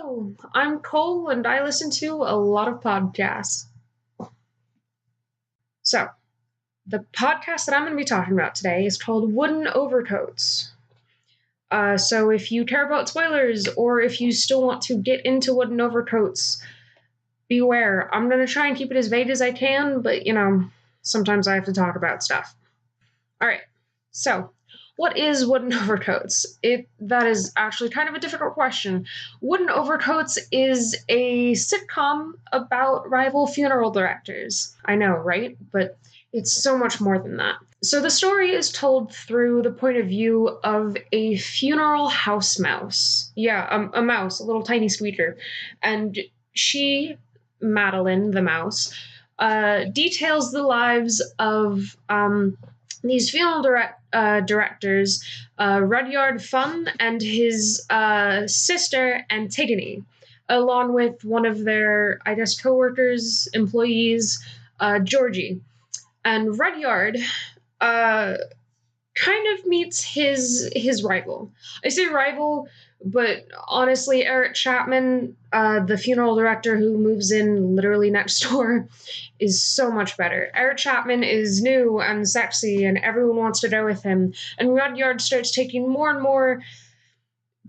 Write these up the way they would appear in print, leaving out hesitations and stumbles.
Hello, I'm Cole and I listen to a lot of podcasts. So, the podcast that I'm going to be talking about today is called Wooden Overcoats. So, if you care about spoilers or if you still want to get into Wooden Overcoats, beware. I'm going to try and keep it as vague as I can, but sometimes I have to talk about stuff. Alright, so what is Wooden Overcoats? That is actually kind of a difficult question. Wooden Overcoats is a sitcom about rival funeral directors. I know, right? But it's so much more than that. So the story is told through the point of view of a funeral house mouse. Yeah, a mouse, a little tiny squeaker. And she, Madeline, the mouse, details the lives of these funeral directors, Rudyard Funn and his sister Antigone, along with one of their, I guess, co-workers, employees, Georgie. And Rudyard kind of meets his rival. I say rival, but honestly, Eric Chapman, the funeral director who moves in literally next door, is so much better. Eric Chapman is new and sexy, and everyone wants to go with him. And Rudyard starts taking more and more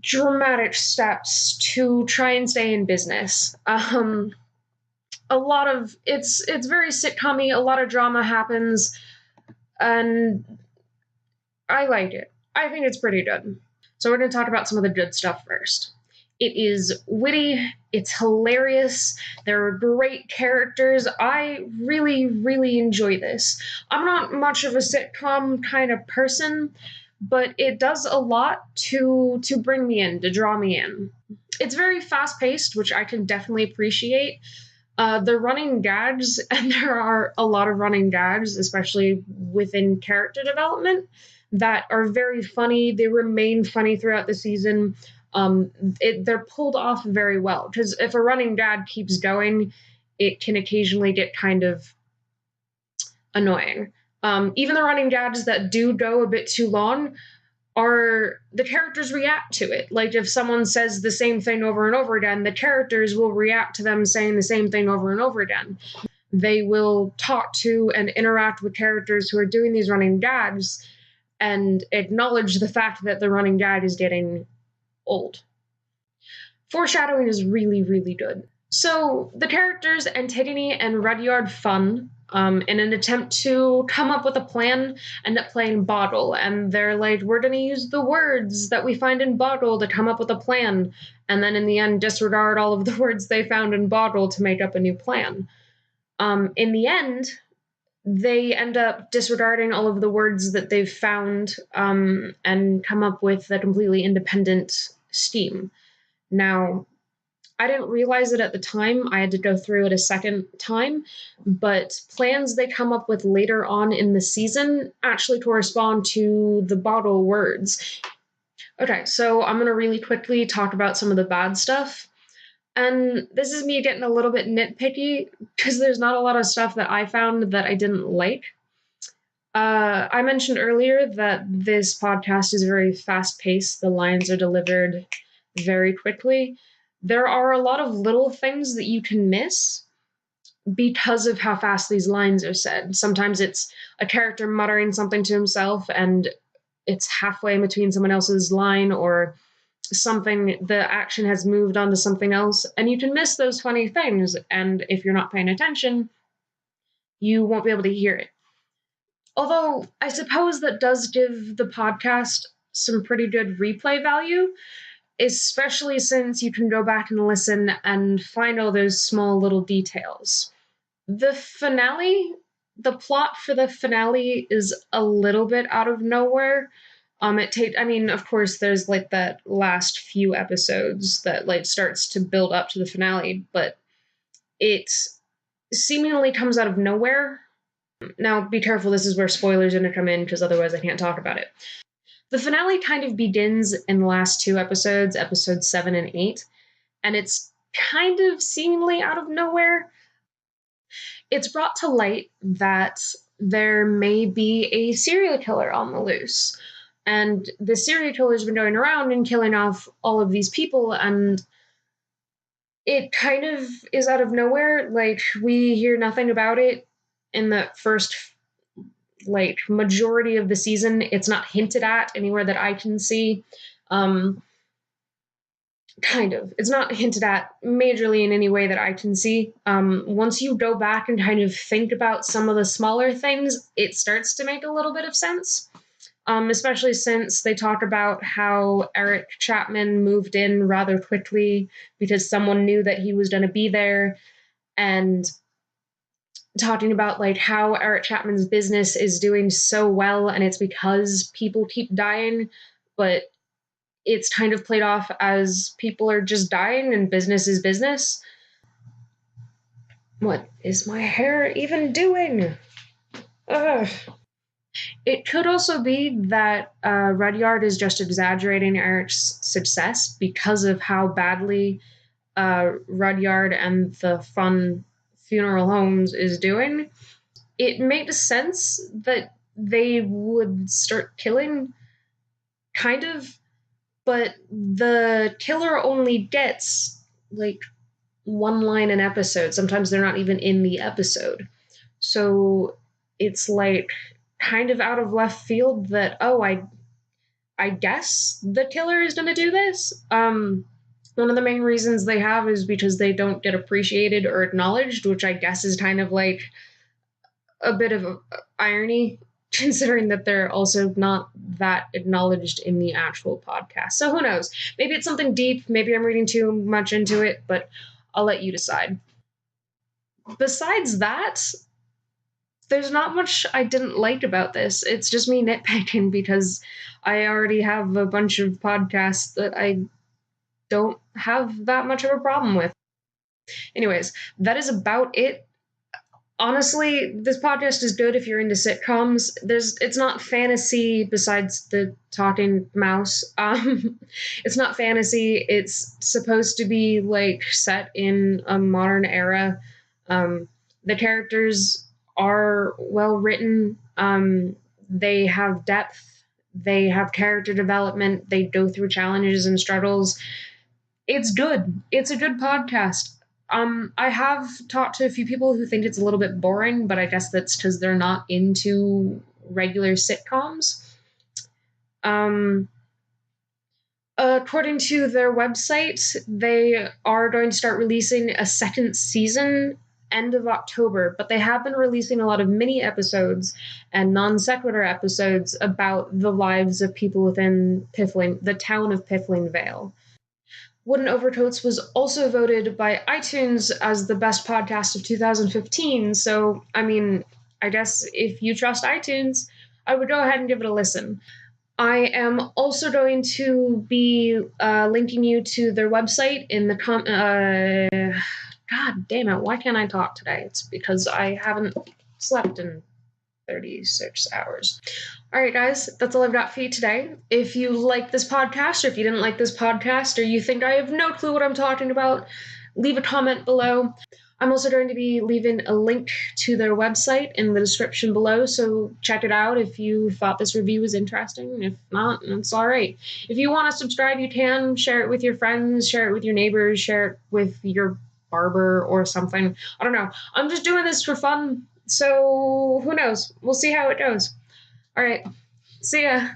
dramatic steps to try and stay in business. A lot of it's very sitcom-y. A lot of drama happens, and I like it. I think it's pretty good. So we're going to talk about some of the good stuff first. It is witty, it's hilarious, there are great characters. I really, really enjoy this. I'm not much of a sitcom kind of person, but it does a lot to bring me in, to draw me in. It's very fast-paced, which I can definitely appreciate. The running gags, and there are a lot of running gags, especially within character development, that are very funny. They remain funny throughout the season. They're pulled off very well, because if a running gag keeps going, it can occasionally get kind of annoying. Even the running gags that do go a bit too long, the characters react to it. Like if someone says the same thing over and over again, the characters will react to them saying the same thing over and over again. They will talk to and interact with characters who are doing these running gags and acknowledge the fact that the running gag is getting old. Foreshadowing is really, really good. So the characters Antigone and Rudyard Funn, in an attempt to come up with a plan, end up playing Bottle, and they're like, we're going to use the words that we find in Bottle to come up with a plan, and then in the end disregard all of the words they found in Bottle to make up a new plan. In the end, they end up disregarding all of the words that they've found and come up with a completely independent scheme. Now, I didn't realize it at the time. I had to go through it a second time, but plans they come up with later on in the season actually correspond to the Bottle words. Okay, so I'm going to really quickly talk about some of the bad stuff. And this is me getting a little bit nitpicky, because there's not a lot of stuff that I found that I didn't like. I mentioned earlier that this podcast is very fast-paced. The lines are delivered very quickly. There are a lot of little things that you can miss because of how fast these lines are said. Sometimes it's a character muttering something to himself, and it's halfway in between someone else's line, or something, the action has moved on to something else, and you can miss those funny things, and if you're not paying attention, you won't be able to hear it. Although, I suppose that does give the podcast some pretty good replay value, especially since you can go back and listen and find all those small little details. The plot for the finale is a little bit out of nowhere. Of course, there's like that last few episodes that like starts to build up to the finale, but it seemingly comes out of nowhere. Now, be careful, this is where spoilers are going to come in, because otherwise I can't talk about it. The finale kind of begins in the last two episodes, episodes 7 and 8, and it's kind of seemingly out of nowhere. It's brought to light that there may be a serial killer on the loose. And the serial killer's been going around and killing off all of these people, and it kind of is out of nowhere. Like, we hear nothing about it in the first, like, majority of the season. It's not hinted at anywhere that I can see. Um, kind of. It's not hinted at majorly in any way that I can see. Once you go back and kind of think about some of the smaller things, it starts to make a little bit of sense. Especially since they talk about how Eric Chapman moved in rather quickly because someone knew that he was going to be there, and talking about like how Eric Chapman's business is doing so well and it's because people keep dying, but it's kind of played off as people are just dying and business is business. What is my hair even doing? Ugh. It could also be that Rudyard is just exaggerating Eric's success because of how badly Rudyard and the Fun Funeral Homes is doing. It makes sense that they would start killing, kind of, but the killer only gets like one line an episode. Sometimes they're not even in the episode. So it's like kind of out of left field that, oh, I guess the killer is going to do this. One of the main reasons they have is because they don't get appreciated or acknowledged, which I guess is kind of like a bit of irony, considering that they're also not that acknowledged in the actual podcast. So who knows? Maybe it's something deep. Maybe I'm reading too much into it, but I'll let you decide. Besides that, there's not much I didn't like about this. It's just me nitpicking because I already have a bunch of podcasts that I don't have that much of a problem with. Anyways, that is about it. Honestly, this podcast is good if you're into sitcoms. It's not fantasy besides the talking mouse. It's not fantasy. It's supposed to be like set in a modern era. The characters are well written. They have depth. They have character development. They go through challenges and struggles. It's good. It's a good podcast. I have talked to a few people who think it's a little bit boring, but I guess that's because they're not into regular sitcoms. According to their website, they are going to start releasing a second season end of October, but they have been releasing a lot of mini episodes and non sequitur episodes about the lives of people within Piffling, the town of Piffling Vale. Wooden Overcoats was also voted by iTunes as the best podcast of 2015. So, I mean, I guess if you trust iTunes, I would go ahead and give it a listen. I am also going to be linking you to their website in the God damn it, why can't I talk today? It's because I haven't slept in 36 hours. All right, guys, that's all I've got for you today. If you like this podcast, or if you didn't like this podcast, or you think I have no clue what I'm talking about, leave a comment below. I'm also going to be leaving a link to their website in the description below, so check it out if you thought this review was interesting. If not, it's all right. If you want to subscribe, you can. Share it with your friends, share it with your neighbors, share it with your barber or something. I don't know. I'm just doing this for fun, so who knows? We'll see how it goes. All right. See ya.